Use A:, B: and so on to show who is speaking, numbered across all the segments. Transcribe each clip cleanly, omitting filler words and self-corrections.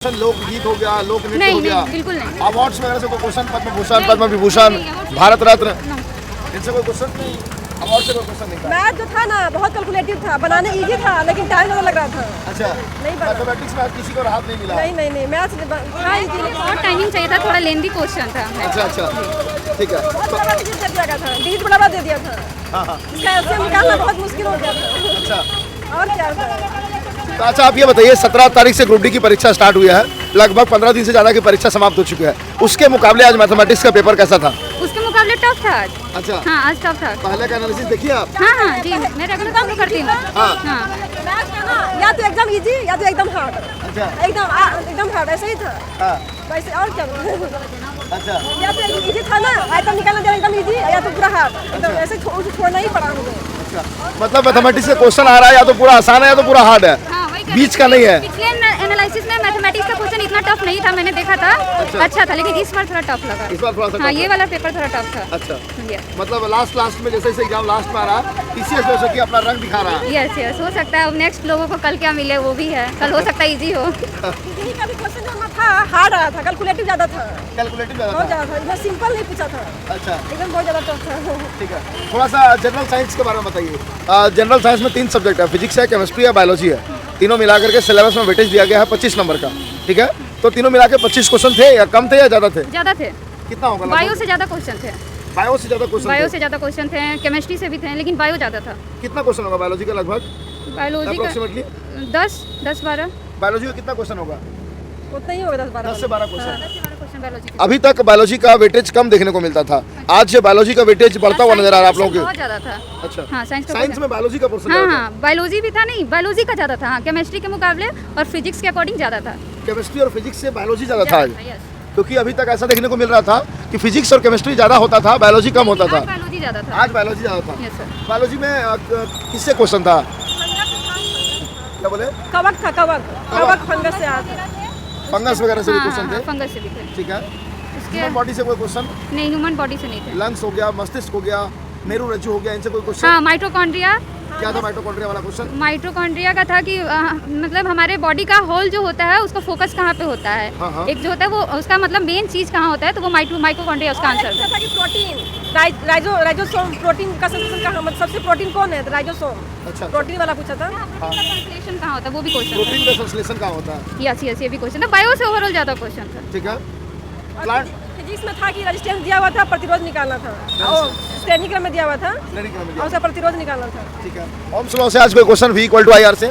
A: लोकगीत हो गया, लोक नृत्य
B: नहीं
A: हो गया,
B: नहीं बिल्कुल नहीं।
A: अवार्ड्स वगैरह से कोई क्वेश्चन, पद्म भूषण, पद्म विभूषण, भारत रत्न, इनसे कोई क्वेश्चन नहीं, अवार्ड से कोई क्वेश्चन नहीं था।
C: मैथ जो था ना बहुत कैलकुलेटिव था, बनाने इजी था लेकिन टाइम ज़्यादा लग रहा था।
A: अच्छा,
C: नहीं बना।
A: मैथमेटिक्स में आज किसी को राहत नहीं मिला।
C: नहीं मैथ था इजी।
B: और टाइमिंग चाहिए था, थोड़ा लेंदी क्वेश्चन था।
A: अच्छा, ठीक है।
C: बहुत बड़ा डिजिट दे दिया था, डिजिट बड़ा दे दिया था।
A: हाँ,
C: इसका एलसीएम निकालना बहुत मुश्किल हो गया था।
A: अच्छा।
C: और क्या था?
A: तो अच्छा, आप ये बताइए, 17 तारीख से ग्रुप डी की परीक्षा स्टार्ट हुई है, लगभग 15 दिन से ज़्यादा की परीक्षा समाप्त हो चुकी है। उसके मुकाबले आज मैथमेटिक्स का पेपर कैसा था?
B: उसके मुकाबले टफ था आज।
A: अच्छा,
B: हाँ आज टफ था।
A: पहले का एनालिसिस देखिए आप।
B: हाँ जी, मैं रेगुलर फॉलो करती हूँ।
A: हाँ।
C: मैथ का ना या तो एकदम इजी या तो एकदम हार्ड।
A: अच्छा,
C: एकदम हार्ड ऐसे ही था।
A: हाँ,
C: वैसे और क्या?
A: अच्छा,
C: या तो इजी था ना, आइटम निकालना दिया एकदम इजी, या तो पूरा हार्ड। एकदम ऐसे छोड़ना ही पड़ा मुझे।
A: अच्छा, मतलब मैथमेटिक्स का क्वेश्चन आ रहा है या तो पूरा आसान है या तो पूरा हार्ड है,
B: हाँ, वही कह
A: बीच
B: रही
A: का
B: थी।
A: नहीं है।
B: पिछले एनालिसिस में मैथमेटिक्स का क्वेश्चन इतना टफ नहीं था, मैंने देखा था। अच्छा था, लेकिन इस बार थोड़ा टफ लगा।
A: इस बार थोड़ा सा
B: हाँ,
A: tough
B: ये
A: है।
B: वाला पेपर थोड़ा टफ था।
A: अच्छा,
B: यस
A: मतलब लास्ट में जैसे एग्जाम लास्ट में आ रहा है, टीसीएस जो है कि अपना रंग दिखा रहा है।
B: यस हो सकता है अब नेक्स्ट लोगों को कल क्या मिले वो भी है, कल हो सकता है इजी हो।
C: इजी का भी क्वेश्चन जो था हार्ड आया था, कैलकुलेटिव ज़्यादा था।
A: कैलकुलेटिव
C: बहुत
A: ज़्यादा
C: ज़्यादा था, इतना सिंपल नहीं पूछा था।
A: था। अच्छा,
C: एकदम बहुत ज़्यादा टफ था।
A: ठीक है। थोड़ा सा जनरल साइंस के बारे में बताइए। जनरल साइंस में 3 सब्जेक्ट है, फिजिक्स है, केमिस्ट्री है, बायोलॉजी है। तीनों मिलाकर के सिलेबस में वेटेज दिया गया है 25 नंबर का। ठीक है, तो तीनों मिला के 25 क्वेश्चन थे या कम थे या ज़्यादा थे?
B: ज़्यादा थे,
A: कितना होगा?
B: बायो से ज़्यादा क्वेश्चन थे।
A: बायो से ज़्यादा क्वेश्चन
B: बायो
A: थे?
B: से ज़्यादा क्वेश्चन थे, केमिस्ट्री से भी थे, लेकिन बायो ज़्यादा था।
A: कितना क्वेश्चन होगा बायोलॉजी का लगभग
B: बायोलॉजी का
A: अप्रोक्सीमेटली?
B: 10-12
A: बायोलॉजी का कितना क्वेश्चन होगा?
C: उतना ही होगा 10-12
A: 10 से 12 क्वेश्चन।
B: 10-12 क्वेश्चन बायोलॉजी के।
A: अभी तक बायोलॉजी का वेटेज कम देखने को मिलता था, आज ये बायोलॉजी का वेटेज बढ़ता हुआ नजर आ रहा है आप लोगों
B: बहुत
A: के।
B: ज़्यादा था।
A: अच्छा,
B: हाँ,
A: साइंस में बायोलॉजी का पोर्शन
B: हाँ
A: ज़्यादा
B: हाँ, बायोलॉजी भी था, नहीं बायोलॉजी का ज़्यादा था। हाँ, केमिस्ट्री के मुकाबले और फिजिक्स के अकॉर्डिंग ज़्यादा था।
A: था। केमिस्ट्री और फिजिक्स से बायोलॉजी ज़्यादा था आज।
B: यस।
A: क्योंकि अभी तक ऐसा देखने को मिल रहा था कि फिजिक्स और केमिस्ट्री ज़्यादा होता था, बायोलॉजी कम होता
B: आज
A: था।
B: बायोलॉजी ज़्यादा था।
A: आज बायोलॉजी ज़्यादा था।
B: Yes sir.
A: बायोलॉजी में किससे क्वेश्चन था? क्या बोले?
C: कवक फंगस से आया था।
A: फंगस वगैरह से भी
B: हाँ,
A: क्वेश्चन
B: हाँ,
A: थे?
B: फंगस से भी थे।
A: ठीक है।
B: इसके
A: ह्यूमन बॉडी से कोई क्वेश्चन?
B: नहीं, ह्यूमन बॉडी से नहीं थे।
A: लंग्स हो गया, मस्तिष्क हो गया, मेरू रज्जु हो गया, इनसे कोई क्वेश्चन?
B: हाँ, माइटोकॉन्ड्रिया।
A: क्या था माइटोकॉन्ड्रिया वाला क्वेश्चन?
B: माइटोकॉन्ड्रिया का था कि मतलब हमारे बॉडी का होल जो होता है उसका फोकस कहाँ पे होता है।
A: हाँ, हाँ।
B: एक जो होता है वो उसका मतलब मेन चीज़ कहाँ होता है, तो वो माइटोकॉन्ड्रिया उसका आंसर था।
C: था कि प्रोटीन राइजोसोम प्रोटीन का संश्लेषण कहाँ, मतलब सबसे प्रोटीन कौन है? राइजोसोम।
A: अच्छा,
C: प्रोटीन वाला पूछा था।
B: ट्रांसलेशन कहाँ होता है वो भी क्वेश्चन
A: प्रोटीन का संश्लेषण कहाँ होता है?
B: था। यस ये भी क्वेश्चन था। बायो से ओवरऑल ज़्यादा क्वेश्चन था।
A: ठीक है। प्लांट
C: फिजिक्स में था कि रेजिस्टेंस दिया हुआ था, प्रतिरोध निकालना था। और श्रेणी क्रम में दिया हुआ था
A: श्रेणी क्रम में
C: और
A: दिया।
C: उसका प्रतिरोध निकालना था।
A: ठीक है। ओम्स लॉ से आज कोई क्वेश्चन V = IR से?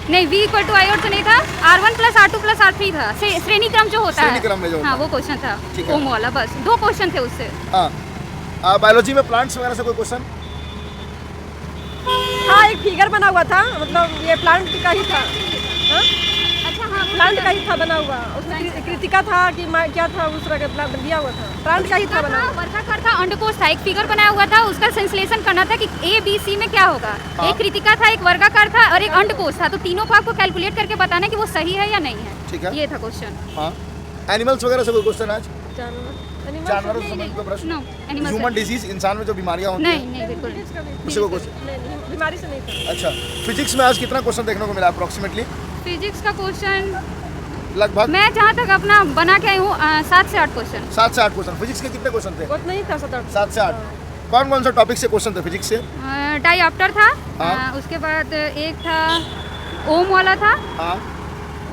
B: नहीं, V = I और तो नहीं था, R1 + R2 + R3 था। श्रेणी क्रम जो होता है,
A: श्रेणी क्रम में जो होता
B: हाँ
A: है।
B: वो क्वेश्चन था।
A: ठीक है।
B: ओम वाला, बस 2 क्वेश्चन थे उससे।
A: हाँ, बायोलॉजी में प्लांट्स वगैरह से कोई क्वेश्चन?
C: हाँ, एक फिगर बना हुआ था, मतलब ये प्लांट का ही था। हाँ?
B: अच्छा हाँ,
C: प्लांट का ही था बना हुआ, उसमें कृतिका था कि क्या था, उस तरह का प्लांट दिया हुआ था। प्लांट का ही था बना हुआ।
B: वर्गाकार था, अंडकोश था, एक फिगर बनाया हुआ था, उसका संश्लेषण करना था कि A B C में क्या होगा। एक कृतिका था, एक वर्गाकार था और एक अंडकोश था, तो तीनों को आपको कैलकुलेट करके बताना है कि वो सही है या नहीं है।
A: ठीक है।
B: ये था क्वेश्चन।
A: हाँ, एनिमल्स वगैरह से कोई क्वेश्चन आज?
C: जानवर
A: जानवरों से संबंधित कोई प्रश्न?
B: नो एनिमल
A: ह्यूमन डिजीज, इंसान में जो बीमारियां होती हैं,
B: नहीं बिल्कुल नहीं।
A: उससे कोई क्वेश्चन?
C: नहीं, बीमारी से नहीं था।
A: अच्छा, फिजिक्स में आज कितना क्वेश्चन देखने को मिला अप्रोक्सीमेटली?
B: फिजिक्स का क्वेश्चन
A: लगभग
B: मैं जहाँ तक अपना बना के आई हूँ 7 से 8 क्वेश्चन।
A: 7 से 8 क्वेश्चन। फिजिक्स के कितने क्वेश्चन थे?
C: उतना ही था 7-8।
A: 7 से 8। कौन कौन सा टॉपिक से क्वेश्चन थे फिजिक्स से?
B: डाइऑप्टर था,
A: हाँ।
B: उसके बाद एक था ओम वाला था,
A: हाँ।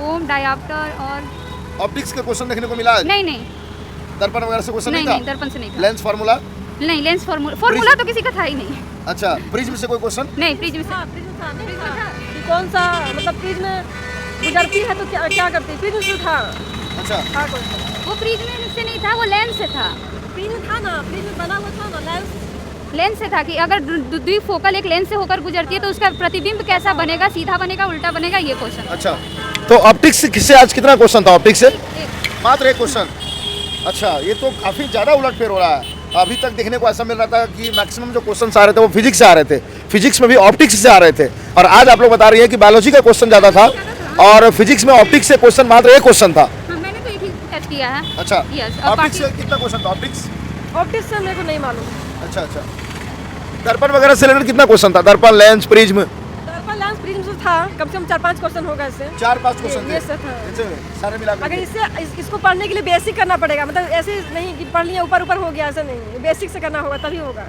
B: ओम डाइऑप्टर और
A: ऑप्टिक्स के क्वेश्चन देखने को मिला आज?
B: नहीं
A: दर्पण वगैरह से क्वेश्चन
B: नहीं
A: नहीं
B: नहीं,
A: था?
B: दर्पण से नहीं था।
A: Lens formula?
B: नहीं, लेंस फार्मूला तो किसी का था ही नहीं।
A: अच्छा, प्रिज्म से कोई क्वेश्चन?
B: नहीं, प्रिज्म से।
C: हाँ, प्रिज्म था, प्रिज्म था। कि कौन सा, मतलब प्रिज्म गुजरती है तो क्या करती है? प्रिज्म से था।
A: अच्छा,
C: था कौन सा?
B: वो प्रिज्म से नहीं था, वो लेंस से था।
C: प्रिज्म था ना, प्रिज्म बना हुआ था ना,
B: लेंस से था कि अगर द्विफोकल एक लेंस से होकर गुजरती है तो उसका प्रतिबिंब कैसा बनेगा, सीधा बनेगा, उल्टा बनेगा, ये क्वेश्चन।
A: अच्छा। तो ऑप्टिक्स से आज कितना क्वेश्चन था ऑप्टिक्स से? मात्र 1 क्वेश्चन। अच्छा, ये तो काफ़ी ज़्यादा उलटफेर हो रहा है। अभी तक देखने को ऐसा मिल रहा था कि मैक्सिमम जो क्वेश्चन आ रहे थे वो फिजिक्स से आ रहे थे, फिजिक्स में भी ऑप्टिक्स से आ रहे थे, और आज आप लोग बता रही है कि बायोलॉजी का क्वेश्चन ज़्यादा था और फिजिक्स में ऑप्टिक्स से क्वेश्चन मात्र 1 क्वेश्चन था।
B: हाँ, मैंने तो एक ही टच किया है।
A: अच्छा,
B: यस।
A: ऑप्टिक्स से कितना क्वेश्चन था?
C: ऑप्टिक्स से मेरे को नहीं मालूम।
A: अच्छा। दर्पण वगैरह से रिलेटेड कितना क्वेश्चन था? दर्पण, लेंस, प्रिज्म?
C: दर्पण लेंस प्रिज्म से था, कम से कम 4-5 क्वेश्चन होगा इससे।
A: 4-5 क्वेश्चन
C: ये
A: थे
C: सब था।
A: इनसे सारे मिला
C: अगर
A: करके।
C: इसको पढ़ने के लिए बेसिक करना पड़ेगा, मतलब ऐसे नहीं कि पढ़ लिया ऊपर ऊपर हो गया, ऐसा नहीं, बेसिक से करना होगा तभी होगा।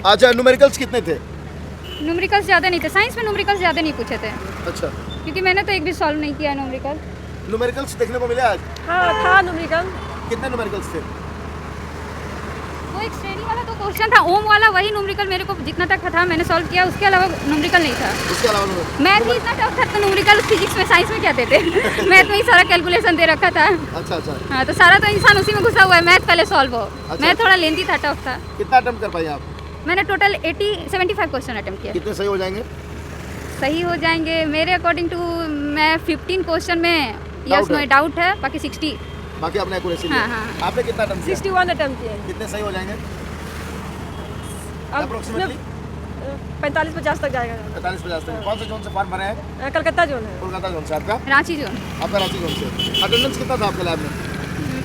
A: अच्छा, न्यूमेरिकल्स कितने थे?
B: न्यूमेरिकल्स ज़्यादा नहीं थे, साइंस में न्यूमेरिकल्स ज़्यादा नहीं पूछे थे,
A: अच्छा,
B: क्योंकि मैंने तो एक भी सॉल्व नहीं किया न्यूमेरिकल।
A: न्यूमेरिकल्स देखने को मिले आज?
C: हाँ था न्यूमेरिकल।
A: कितने न्यूमेरिकल्स थे?
B: वो एक श्रेणी वाला तो क्वेश्चन था, ओम वाला, वही न्यूमेरिकल मेरे को जितना तक था मैंने सॉल्व किया, उसके अलावा न्यूमेरिकल नहीं था।
A: उसके अलावा
B: मैथ भी इतना टफ था, तो न्यूमेरिकल फिजिक्स में, साइंस में क्या देते मैथ में ही सारा कैलकुलेशन दे रखा था।
A: अच्छा अच्छा,
B: हाँ, तो सारा तो इंसान उसी में घुसा हुआ है, मैथ पहले सॉल्व हो।
A: अच्छा।
B: मैथ थोड़ा लेंथी था, टफ था।
A: कितना अटेम्प्ट कर पाए आप?
B: मैंने टोटल 75 क्वेश्चन अटेम्प्ट किया।
A: कितने सही हो जाएंगे?
B: सही हो जाएंगे मेरे अकॉर्डिंग टू, मैं 15 क्वेश्चन में
A: Doubt
B: यस नो
A: है।
B: डाउट है, बाकी 60।
A: बाकी आपने एक्यूरेसी
B: हाँ,
A: लिया।
B: हाँ।
A: आपने कितना अटेम्प्ट किया?
C: 61 अटेम्प्ट किए।
A: कितने सही हो जाएंगे
C: अब
A: अप्रोक्सीमेटली?
C: 45-50 तक जाएगा।
A: 45-50 तक। कौन से जोन से फॉर्म भरे हैं?
C: कलकत्ता जोन है।
A: कोलकाता जोन से। आपका?
B: रांची जोन।
A: आपका रांची जोन से। अटेंडेंस कितना था आपके लैब में?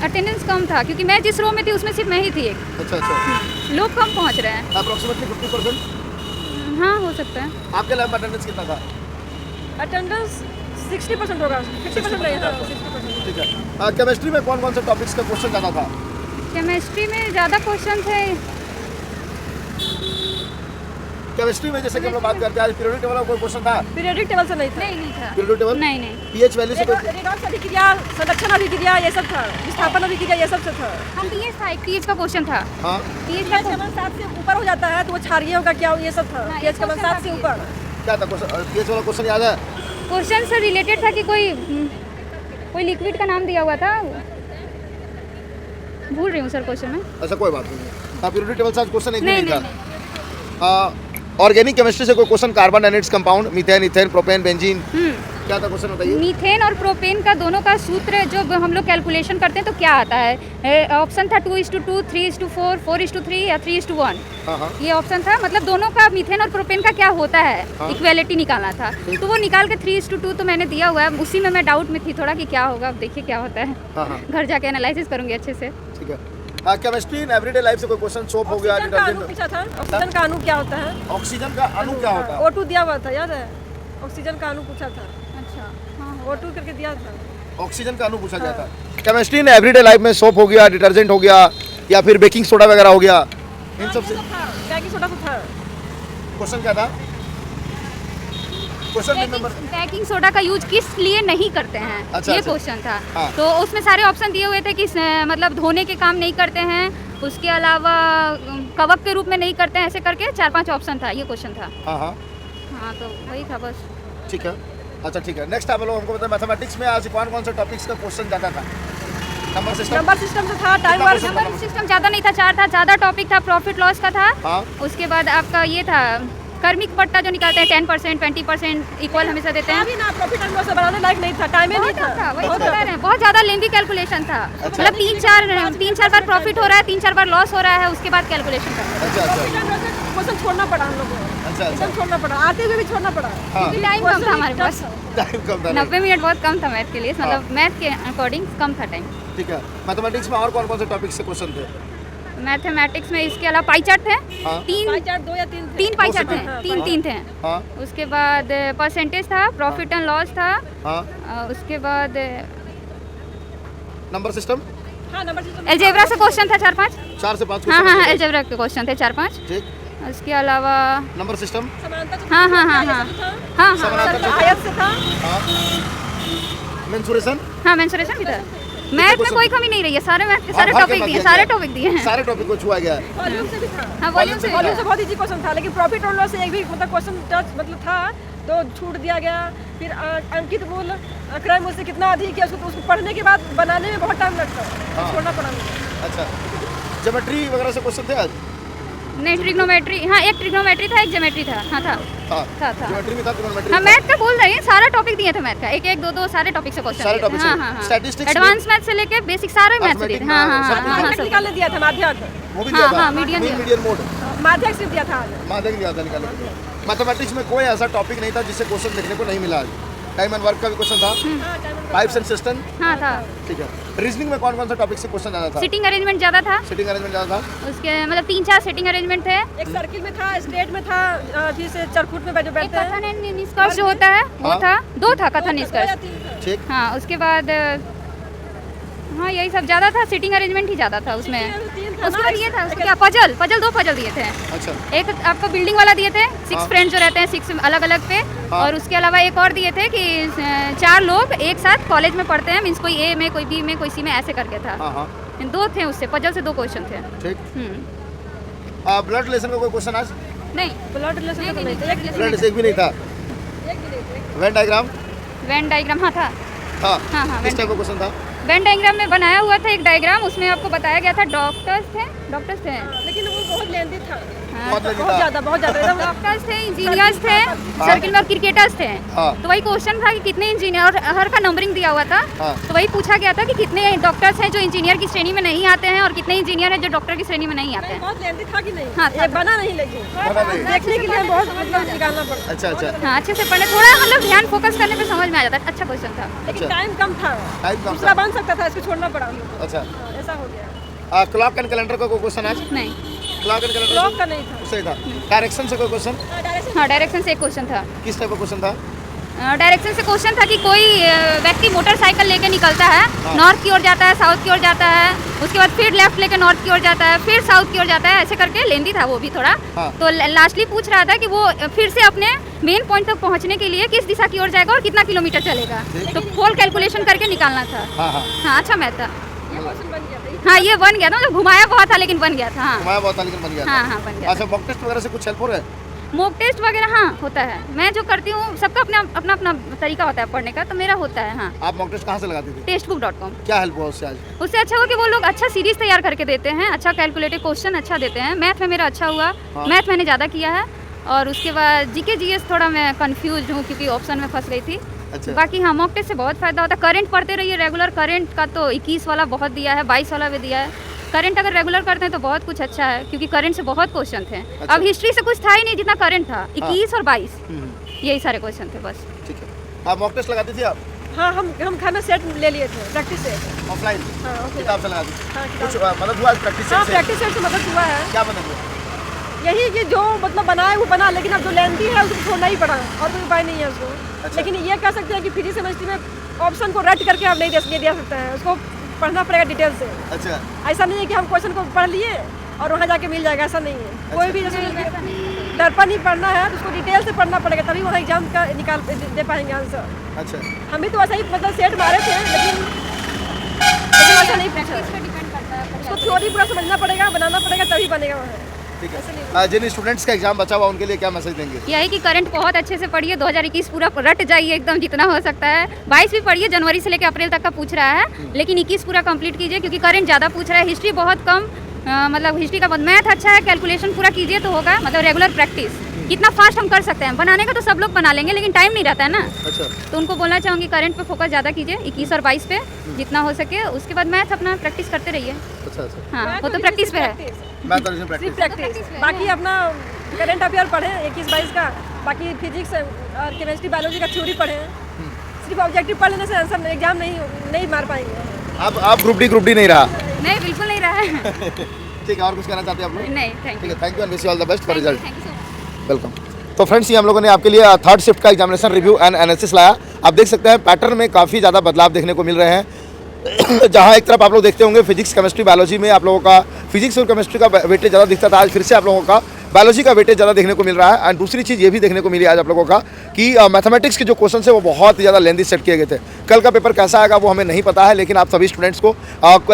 B: अटेंडेंस कम था, क्योंकि मैं जिस रो में थी उसमें सिर्फ मैं ही थी एक,
A: अच्छा अच्छा,
B: लोग कम पहुंच रहे हैं।
A: अप्रोक्सीमेटली 50%?
B: हाँ, हो सकता है।
A: आपके लैब में अटेंडेंस कितना था?
C: अटेंडेंस 60% होगा, 50% रहेगा। 60%।
A: ठीक है। केमिस्ट्री में कौन कौन से टॉपिक्स का क्वेश्चन ज़्यादा था?
B: केमिस्ट्री में ज़्यादा क्वेश्चन थे।
A: केमिस्ट्री में जैसे कि हम लोग बात करते हैं, आज पीरियोडिक टेबल का कोई क्वेश्चन था?
C: पीरियोडिक टेबल से नहीं था।
B: नहीं था।
A: Periodic table?
B: नहीं।
A: पीएच वैल्यू से कोई?
C: रेडॉक्स अभिक्रिया, संरक्षण अभिक्रिया, ये सब था। विस्थापन अभिक्रिया, ये सब से था।
B: हाँ, पीएच था, एक पीएच का क्वेश्चन था।
A: हाँ,
B: पीएच
C: पीएच का मान 7 से ऊपर हो जाता है तो वो क्षारीय होगा क्या, ये सब था।
B: हाँ,
C: पीएच का मान 7 से
B: ये
C: ऊपर।
A: क्या था क्वेश्चन? पीएच वाला क्वेश्चन याद है?
B: क्वेश्चन से रिलेटेड था कि कोई लिक्विड का नाम दिया हुआ था, भूल रही हूँ सर क्वेश्चन में।
A: अच्छा, कोई बात नहीं। पीरियोडिक टेबल से आज क्वेश्चन एक भी
B: नहीं,
A: नहीं
B: नहीं,
A: था। ऑर्गेनिक केमिस्ट्री से कोई क्वेश्चन? कार्बन एनाइड्स compound, methane, ethane, propane, benzene, क्या था क्वेश्चन बताइए?
B: मीथेन और प्रोपेन का दोनों का सूत्र जो हम लोग कैलकुलेशन करते हैं तो क्या आता है? ऑप्शन था 2:2, 3:4, 4:3 या 3:1।
A: हाँ हाँ,
B: ये ऑप्शन था, मतलब दोनों का मीथेन और प्रोपेन का क्या होता है,
A: हाँ।
B: इक्वेलिटी निकालना था। तो वो निकाल के 3:2 तो मैंने दिया हुआ है, उसी में मैं डाउट में थी थोड़ा कि क्या होगा, अब देखिए क्या होता है।
A: हाँ हाँ,
B: घर जाके एनालिसिस करूंगी अच्छे से।
A: ठीक है। केमिस्ट्री इन एवरीडे लाइफ से कोई क्वेश्चन? सोप हो गया,
C: ऑक्सीजन का अणु
A: डिटर्जेंट।
C: पूछा था। ऑक्सीजन का अणु क्या होता है?
A: ऑक्सीजन का अणु क्या होता है?
C: O2 दिया हुआ था, याद है? ऑक्सीजन का अणु पूछा था।
B: अच्छा, हाँ।
C: O2 करके दिया था।
A: ऑक्सीजन का अणु पूछा गया था। केमिस्ट्री इन एवरीडे लाइफ में सोप हो गया, डिटर्जेंट हो गया, या फिर बेकिंग सोडा वगैरह हो गया, इन सब से
C: बेकिंग सोडा तो था।
A: क्वेश्चन क्या था? Question remember?
B: बेकिंग सोडा का यूज किस लिए नहीं करते हैं,
A: अच्छा,
B: ये
A: अच्छा।
B: क्वेश्चन था।
A: हाँ।
B: तो उसमें सारे ऑप्शन दिए हुए थे कि मतलब धोने के काम नहीं करते हैं, उसके अलावा कवक के रूप में नहीं करते हैं, ऐसे करके 4-5 ऑप्शन था, ये क्वेश्चन था।
A: हाँ हाँ,
B: हाँ, तो वही था बस।
A: ठीक है। अच्छा, ठीक है। नेक्स्ट आप लोग हमको बताएं, मैथमेटिक्स में आज कौन कौन से टॉपिक्स का क्वेश्चन ज़्यादा था? Number system?
C: नंबर सिस्टम से था, टाइम
A: कितना
C: वर्क।
A: क्वेश्चन?
B: नंबर सिस्टम ज़्यादा नहीं था, 4 था। ज़्यादा टॉपिक था प्रॉफिट लॉस का था।
A: हाँ,
B: उसके बाद आपका ये था कर्मिक पट्टा जो निकालते हैं 10%, 20% इक्वल हमेशा देते हैं।
C: अभी ना प्रॉफिट एंड लॉस बनाने लायक नहीं था, टाइम ही नहीं
B: बहुत था, वही
C: बहुत
B: बता रहे हैं, बहुत ज़्यादा लेंथी कैलकुलेशन था।
A: अच्छा।
B: मतलब 3-4 बार प्रॉफिट हो रहा है, 3-4 बार लॉस हो रहा है, उसके बाद कैलकुलेशन करना है।
A: अच्छा अच्छा
C: क्वेश्चन छोड़ना पड़ा हम लोगों को।
A: अच्छा अच्छा,
C: एकदम छोड़ना पड़ा, आते हुए भी छोड़ना पड़ा।
A: हाँ,
B: क्योंकि टाइम कम था हमारे पास,
A: टाइम कम था।
B: 90 मिनट बहुत कम था मैथ के लिए,
A: हाँ।
B: मतलब मैथ के अकॉर्डिंग कम था टाइम।
A: ठीक है। मैथमेटिक्स में और कौन कौन से टॉपिक्स से क्वेश्चन थे?
B: मैथमेटिक्स में इसके अलावा पाई चार्ट थे,
A: हाँ।
C: 2 या 3
B: तीन पाई चार्ट थे,
C: हाँ,
B: 3 थे।
A: हाँ
B: उसके बाद परसेंटेज था, प्रॉफिट एंड लॉस था,
A: हाँ,
B: उसके बाद
A: नंबर सिस्टम?
C: हाँ, नंबर सिस्टम।
B: एल्जेब्रा से क्वेश्चन था 4-5।
A: 4 से 5
B: हाँ,
A: क्वेश्चन?
B: एल्जेब्रा के क्वेश्चन थे 4-5।
A: ठीक।
B: उसके अलावा
A: नंबर सिस्टम?
C: समानता चतुर्भुज
B: हाँ,
C: था,
B: हाँ,
C: ये सब था।
B: हाँ,
A: समानांतर
B: हाँ,
C: आयत से था।
A: हाँ, मेंसुरेशन?
B: हाँ, मेंसुरेशन भी था। मैथ में कोई कमी नहीं रही है, सारे मैथ के सारे
A: हाँ,
B: टॉपिक दिए हैं, सारे टॉपिक दिए हैं।
A: सारे टॉपिक को छुआ गया है।
C: वॉल्यूम से भी था।
B: हाँ, वॉल्यूम से
C: वॉल्यूम से बहुत इजी क्वेश्चन था, लेकिन प्रॉफिट और लॉस से एक भी मतलब क्वेश्चन टच मतलब था तो छूट दिया गया। फिर अंकित मूल क्रय मूल्य से कितना अधिक है, उसको पढ़ने के बाद बनाने में बहुत टाइम लगता है,
A: हाँ।
C: छोड़ना पड़ा मुझे।
A: अच्छा, ज्योमेट्री वगैरह से क्वेश्चन थे आज?
B: नहीं, ट्रिग्नोमेट्री, हाँ, एक ट्रिग्नोमेट्री था, एक ज्योमेट्री था। हाँ, था। था।
A: ज्योमेट्री में था, ट्रिग्नोमेट्री
B: हाँ,
A: में था।
B: मैथ का बोल रही है, सारा टॉपिक दिए थे मैथ का, 1-1, 2-2 सारे टॉपिक से क्वेश्चन।
A: सारे टॉपिक से।
B: हाँ, हाँ, हाँ।
A: Statistics में?
B: एडवांस मैथ से लेके बेसिक सारे मैथ से दिए थे। हाँ, हाँ, हाँ, हाँ, हाँ,
C: माध्यक
B: सब।
C: निकालने दिया था, माध्यक
A: वो भी
B: हाँ,
A: दिया था?
B: हाँ, median दिया।
A: Median mode?
C: माध्यक सिर्फ दिया था आज।
A: माध्यक दिया था निकाले। मैथमेटिक्स में कोई ऐसा टॉपिक नहीं था जिससे क्वेश्चन देखने को नहीं मिला आज। टाइम एंड वर्क का भी क्वेश्चन था?
C: हाँ, टाइम
A: पाइप्स एंड सिस्टम,
B: हाँ था।
A: ठीक है। रीजनिंग में कौन कौन सा टॉपिक से क्वेश्चन ज़्यादा था?
B: सिटिंग अरेंजमेंट ज़्यादा था,
A: सिटिंग अरेंजमेंट ज़्यादा था।
B: उसके मतलब 3-4 सिटिंग अरेंजमेंट थे।
C: एक सर्किल में था, स्ट्रेट में था, फिर से चरखुट में जो
B: एक
C: बैठते हैं।
B: कथन एंड निष्कर्ष जो होता है वो
A: हाँ।
B: था, 2 था कथन निष्कर्ष।
A: ठीक।
B: हाँ, उसके बाद हाँ यही सब ज़्यादा था, सिटिंग अरेंजमेंट ही ज़्यादा था उसमें। उसके बाद ये था, उसको क्या पजल 2 पजल दिए थे।
A: अच्छा।
B: एक आपको बिल्डिंग वाला दिए थे, 6
A: हाँ।
B: फ्रेंड्स जो रहते हैं 6 अलग अलग पे,
A: हाँ।
B: और उसके अलावा एक और दिए थे कि 4 लोग एक साथ कॉलेज में पढ़ते हैं, मीन्स कोई ए में, कोई बी में, कोई सी में, ऐसे करके था।
A: हाँ हाँ
B: 2 थे उससे, पजल से 2 क्वेश्चन थे।
A: ठीक। ब्लड रिलेशन का कोई क्वेश्चन आज?
B: नहीं,
C: ब्लड रिलेशन का तो नहीं था, एक
A: ब्लड रिलेशन भी नहीं था। वेन डायग्राम
B: वेन डायग्राम हाँ था।
A: था।
B: हाँ,
A: किस टाइप का क्वेश्चन था?
B: वेन डायग्राम में बनाया हुआ था एक डायग्राम, उसमें आपको बताया गया था डॉक्टर्स थे।
C: लेकिन वो बहुत लेंदी था,
A: बहुत लंबी
C: बहुत
A: था।
C: ज़्यादा एकदम।
B: डॉक्टर्स थे, इंजीनियर्स थे, सर्किल में क्रिकेटर्स थे।
A: हाँ।
B: तो वही क्वेश्चन था कि कितने इंजीनियर, और हर का नंबरिंग दिया हुआ था।
A: हाँ।
B: तो वही पूछा गया था कि कितने डॉक्टर्स हैं जो इंजीनियर की श्रेणी में नहीं आते हैं, और कितने इंजीनियर हैं जो डॉक्टर की श्रेणी में नहीं आते हैं।
C: बहुत लेंदी था कि नहीं?
B: हाँ, था।
C: ये बना नहीं, लेकिन
A: बना नहीं।
C: देखने के लिए बहुत मतलब निकालना पड़ता।
A: अच्छा अच्छा।
B: हाँ, अच्छे से पढ़ने, थोड़ा मतलब ध्यान फोकस करने पे समझ में आ जाता है। अच्छा क्वेश्चन था।
C: लेकिन
A: अच्छा।
C: टाइम कम था,
A: टाइम कम
C: दूसरा
A: था।
C: बन सकता था, इसको छोड़ना पड़ा।
A: अच्छा।
C: ऐसा हो गया।
A: क्लॉक एंड कैलेंडर का कोई क्वेश्चन आज?
B: नहीं,
A: क्लॉक एंड कैलेंडर
C: ब्लॉक का नहीं था।
A: सही था। डायरेक्शन से कोई क्वेश्चन?
B: हाँ डायरेक्शन से एक क्वेश्चन था।
A: किस टाइप का क्वेश्चन था?
B: डायरेक्शन से क्वेश्चन था कि कोई व्यक्ति मोटरसाइकिल लेके निकलता है,
A: हाँ।
B: नॉर्थ की ओर जाता है, साउथ की ओर जाता है, उसके बाद फिर लेफ्ट लेके नॉर्थ की ओर जाता है, फिर साउथ की ओर जाता है, ऐसे करके लेंदी था वो भी थोड़ा।
A: हाँ।
B: तो लास्टली पूछ रहा था कि वो फिर से अपने मेन पॉइंट तक पहुंचने के लिए किस दिशा की ओर जाएगा और कितना किलोमीटर चलेगा। तो होल कैलकुलेशन करके निकालना था।
A: हाँ हाँ।
B: हाँ, अच्छा मैथ था।
C: ये क्वेश्चन बन गया था।
B: हाँ, ये बन गया था, मतलब घुमाया बहुत था लेकिन बन गया था। हाँ
A: घुमाया बहुत था लेकिन बन गया था।
B: हाँ, बन गया।
A: अच्छा, मॉक टेस्ट वगैरह से कुछ हेल्प हो रहा है?
B: मॉक टेस्ट वगैरह हाँ होता है, मैं जो करती हूँ, सबका अपना अपना तरीका होता है पढ़ने का, तो मेरा होता है। हाँ,
A: आप मॉक टेस्ट कहाँ से लगाती थी?
B: टेस्टबुक.com।
A: क्या हेल्प हुआ उससे आज?
B: उससे अच्छा हुआ कि वो लोग अच्छा सीरीज तैयार करके देते हैं, अच्छा कैलकुलेटिव क्वेश्चन अच्छा देते हैं। मैथ में मेरा अच्छा हुआ।
A: हाँ।
B: मैथ मैंने ज़्यादा किया है, और उसके बाद जीके जीएस थोड़ा मैं कंफ्यूज हूँ क्योंकि ऑप्शन में फंस गई थी।
A: अच्छा।
B: बाकी हाँ, मॉक टेस्ट से बहुत फ़ायदा होता है। करंट पढ़ते रहिए रेगुलर। करंट का तो 21 वाला बहुत दिया है, 22 वाला भी दिया है। करंट अगर रेगुलर करते हैं तो बहुत कुछ अच्छा है, क्योंकि करंट से बहुत क्वेश्चन थे।
A: अच्छा।
B: अब हिस्ट्री से कुछ था ही नहीं जितना करंट था। 21 और 22
A: हम्म,
B: यही सारे क्वेश्चन थे बस।
A: ठीक है। आप मॉक टेस्ट लगाती थी आप?
C: हाँ, हम घर में सेट ले लिए थे, प्रैक्टिस सेट।
A: ऑफलाइन?
C: हाँ, okay।
A: किताब से लगाती?
C: हाँ,
A: कुछ मदद हुआ प्रैक्टिस
C: हाँ,
A: से?
C: प्रैक्टिस सेट से मदद हुआ है।
A: क्या मदद हुआ?
C: यही कि जो मतलब बनाए वो बना, लेकिन अब जो लेंदी है उसको छोड़ना ही पड़ा, और कोई उपाय नहीं है उसको।
A: अच्छा।
C: लेकिन ये कह सकते हैं कि फिजिक्स केमिस्ट्री में ऑप्शन को रट करके आप नहीं दे सकते हैं, उसको पढ़ना पड़ेगा डिटेल से।
A: अच्छा।
C: ऐसा नहीं है कि हम क्वेश्चन को पढ़ लिए और वहाँ जाके मिल जाएगा, ऐसा नहीं है। कोई भी जैसे दर्पण ही पढ़ना है तो उसको डिटेल से पढ़ना पड़ेगा, तभी वहाँ एग्जाम का निकाल दे पाएंगे आंसर।
A: अच्छा।
C: हम भी तो ऐसा ही मतलब सेट मारे थे, लेकिन ऐसा नहीं पूछा। उसको थ्योरी पूरा समझना पड़ेगा, बनाना पड़ेगा, तभी बनेगा वहाँ।
A: ठीक है। जिन स्टूडेंट्स का एग्जाम बचा हुआ उनके लिए क्या मैसेज देंगे?
B: यही कि करंट बहुत अच्छे से पढ़िए, 2021 पूरा रट जाइए एकदम जितना हो सकता है। 22 भी पढ़िए, जनवरी से लेकर अप्रैल तक का पूछ रहा है, लेकिन 21 पूरा कंप्लीट कीजिए क्योंकि करंट ज़्यादा पूछ रहा है। हिस्ट्री बहुत कम, मतलब हिस्ट्री का मैथ अच्छा है, कैलकुलेशन पूरा कीजिए तो होगा, मतलब रेगुलर प्रैक्टिस। कितना फास्ट हम कर सकते हैं, बनाने का तो सब लोग बना लेंगे लेकिन टाइम नहीं रहता है ना।
A: अच्छा।
B: तो उनको बोलना चाहूँगी करंट पे फोकस ज़्यादा कीजिए, 21 और 22 पे जितना हो सके। उसके बाद मैथ अपना प्रैक्टिस करते रहिए।
A: अच्छा अच्छा।
B: हाँ, वो तो प्रैक्टिस पे है।
A: मैं तो इसमें
C: सिर्फ
A: प्रैक्टिस।
C: प्रैक्टिस, बाकी अपना करंट अफेयर पढ़ें 21-22 का, बाकी फिजिक्स और केमिस्ट्री बायोलॉजी का थ्योरी पढ़ें। सिर्फ ऑब्जेक्टिव पढ़ लेने से आंसर एग्जाम नहीं मार पाएंगे।
A: आप ग्रुप डी नहीं रहा?
B: नहीं, बिल्कुल नहीं रहा है।
A: ठीक है, और कुछ कहना चाहते हैं आप लोग?
B: नहीं, थैंक
A: ठीक
B: यू।
A: है, thank you and wish you all the best for result.
B: Thank you so much.
A: Welcome. तो फ्रेंड्स, ये हम लोगों ने आपके लिए थर्ड शिफ्ट का एग्जामिनेशन रिव्यू एंड एनालिसिस लाया। आप देख सकते हैं पैटर्न में काफ़ी ज़्यादा बदलाव देखने को मिल रहे हैं। जहाँ एक तरफ आप लोग देखते होंगे फिजिक्स केमिस्ट्री बायोलॉजी में आप लोगों का फिजिक्स और केमिस्ट्री का वेटेज ज़्यादा दिखता था, आज फिर से आप लोगों का बायोलॉजी का वेटेज ज़्यादा देखने को मिल रहा है। एंड दूसरी चीज़ ये भी देखने को मिली आज आप लोगों का कि मैथमेटिक्स के जो क्वेश्चन है वो बहुत ज़्यादा लेंदी सेट किए गए थे। कल का पेपर कैसा आएगा वो हमें नहीं पता है, लेकिन आप सभी स्टूडेंट्स को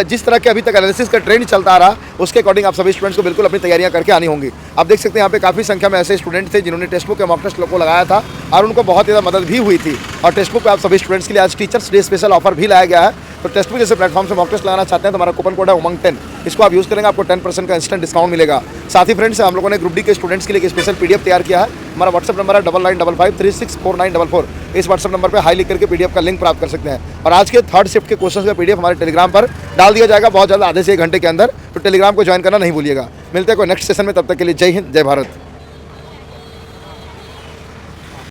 A: जिस तरह के अभी तक एनालिसिस का ट्रेंड चलता आ रहा उसके अकॉर्डिंग आप सभी स्टूडेंट्स को बिल्कुल अपनी तैयारियां करके आनी होंगी। आप देख सकते हैं यहाँ पे काफ़ी संख्या में ऐसे स्टूडेंट थे जिन्होंने टेक्स्ट बुक या मॉक टेस्ट को लगाया था और उनको बहुत ज़्यादा मदद भी हुई थी। और टेक्स्ट बुक पे आप सभी स्टूडेंट्स के लिए आज टीचर्स डे स्पेशल ऑफर भी लाया गया है। तो टेक्स्ट बुक जैसे प्लेटफॉर्म से मॉक टेस्ट लगाना चाहते हैं तो हमारा कूपन कोड है उमंग 10, इसको आप यूज़ करेंगे आपको 10% का इंस्टेंट डिस्काउंट मिलेगा। साथ ही फ्रेंड्स, हम लोगों ने ग्रुप डी के स्टूडेंट्स के लिए एक स्पेशल पीडीएफ तैयार किया है। हमारा व्हाट्सअप नंबर है 9955364944। इस व्हाट्सअप नंबर पर हाई लिख करके पीडीएफ का लिंक प्राप्त कर सकते हैं। और आज के थर्ड शिफ्ट के क्वेश्चन का पीडीएफ हमारे टेलीग्राम पर डाल दिया जाएगा बहुत ज़्यादा, आधे से 1 घंटे के अंदर। तो टेलीग्राम को ज्वाइन करना नहीं भूलिएगा। मिलते हैं कोई नेक्स्ट सेशन में, तब तक के लिए जय हिंद, जय भारत।